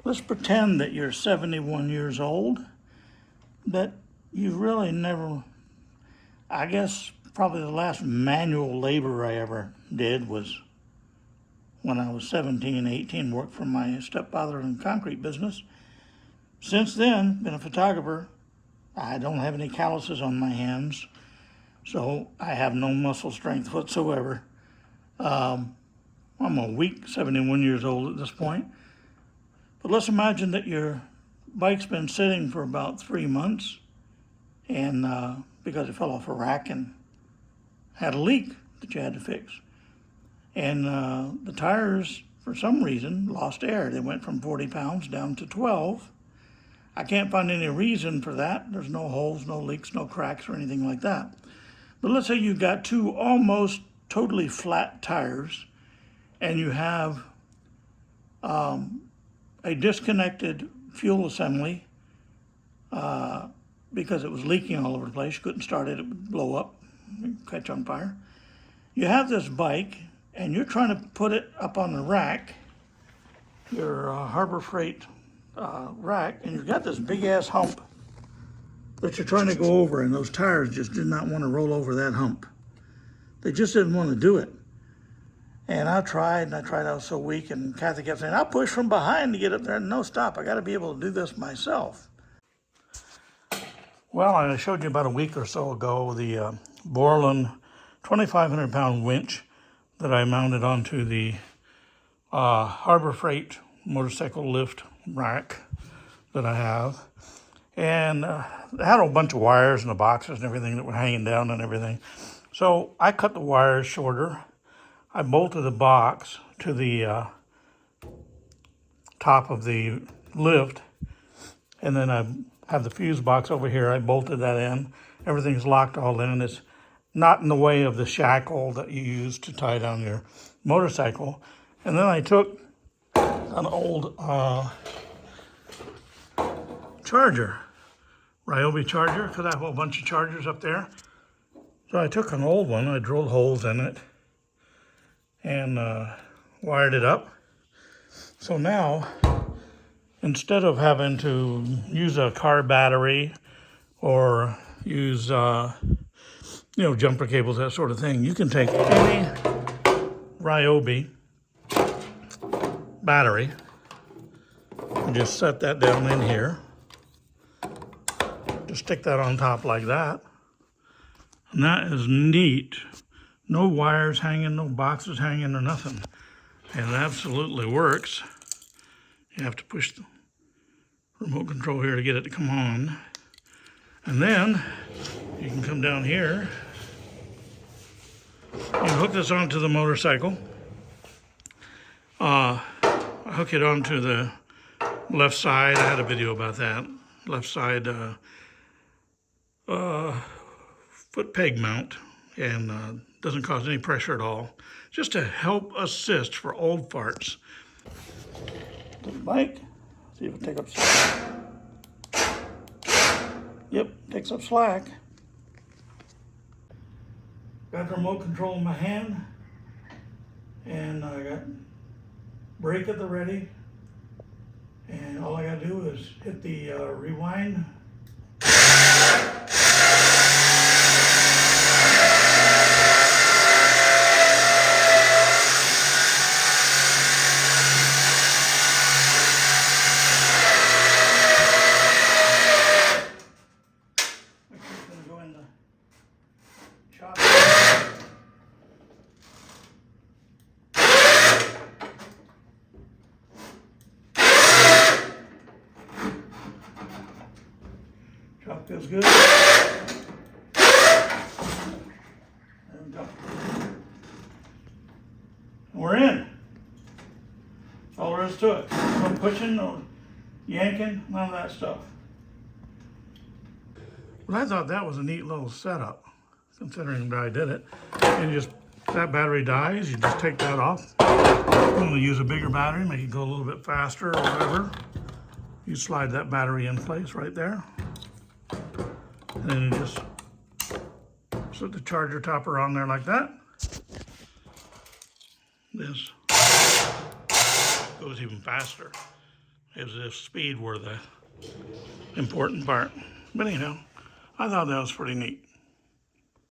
let's pretend that you're 71 years old, that you really never, I guess probably the last manual labor I ever did was when I was 17, 18, worked for my stepfather in the concrete business. Since then, been a photographer. I don't have any calluses on my hands, so I have no muscle strength whatsoever. I'm a weak 71 years old at this point. But let's imagine that your bike's been sitting for about 3 months, and because it fell off a rack and had a leak that you had to fix. And the tires, for some reason, lost air. They went from 40 pounds down to 12. I can't find any reason for that. There's no holes, no leaks, no cracks or anything like that. But let's say you've got two almost totally flat tires, and you have a disconnected fuel assembly because it was leaking all over the place. You couldn't start it, it would blow up, catch on fire. You have this bike, and you're trying to put it up on the rack, your Harbor Freight rack, and you've got this big ass hump that you're trying to go over, and those tires just did not want to roll over that hump. They just didn't want to do it. And I tried, I was so weak, and Kathy kept saying, I'll push from behind to get up there. No, stop, I got to be able to do this myself. Well, I showed you about a week or so ago the Borland 2,500 pound winch that I mounted onto the Harbor Freight motorcycle lift rack that I have. And it had a bunch of wires and the boxes and everything that were hanging down and everything. So I cut the wires shorter. I bolted the box to the top of the lift, and then I have the fuse box over here. I bolted that in. Everything's locked all in, and it's not in the way of the shackle that you use to tie down your motorcycle. And then I took an old charger, Ryobi charger, because I have a bunch of chargers up there. So I took an old one, I drilled holes in it, and wired it up. So now, instead of having to use a car battery or use jumper cables, that sort of thing, you can take any Ryobi battery and just set that down in here. Just stick that on top like that. And that is neat. No wires hanging, no boxes hanging or nothing. And it absolutely works. You have to push the remote control here to get it to come on. And then you can come down here. You hook this onto the motorcycle. I hook it onto the left side. I had a video about that. Left side foot peg mount, and doesn't cause any pressure at all. Just to help assist for old farts. The bike, see if it takes up slack. Yep, takes up slack. Got the remote control in my hand, and I got brake at the ready, and all I gotta do is hit the rewind. Chop feels good. There we go. We're in. That's all there is to it. No pushing, no yanking, none of that stuff. But I thought that was a neat little setup, considering that I did it. And just, if that battery dies, you just take that off. You want to use a bigger battery, make it go a little bit faster or whatever. You slide that battery in place right there. And then you just put the charger topper on there like that. This goes even faster. as if speed were the important part. But anyhow, I thought that was pretty neat.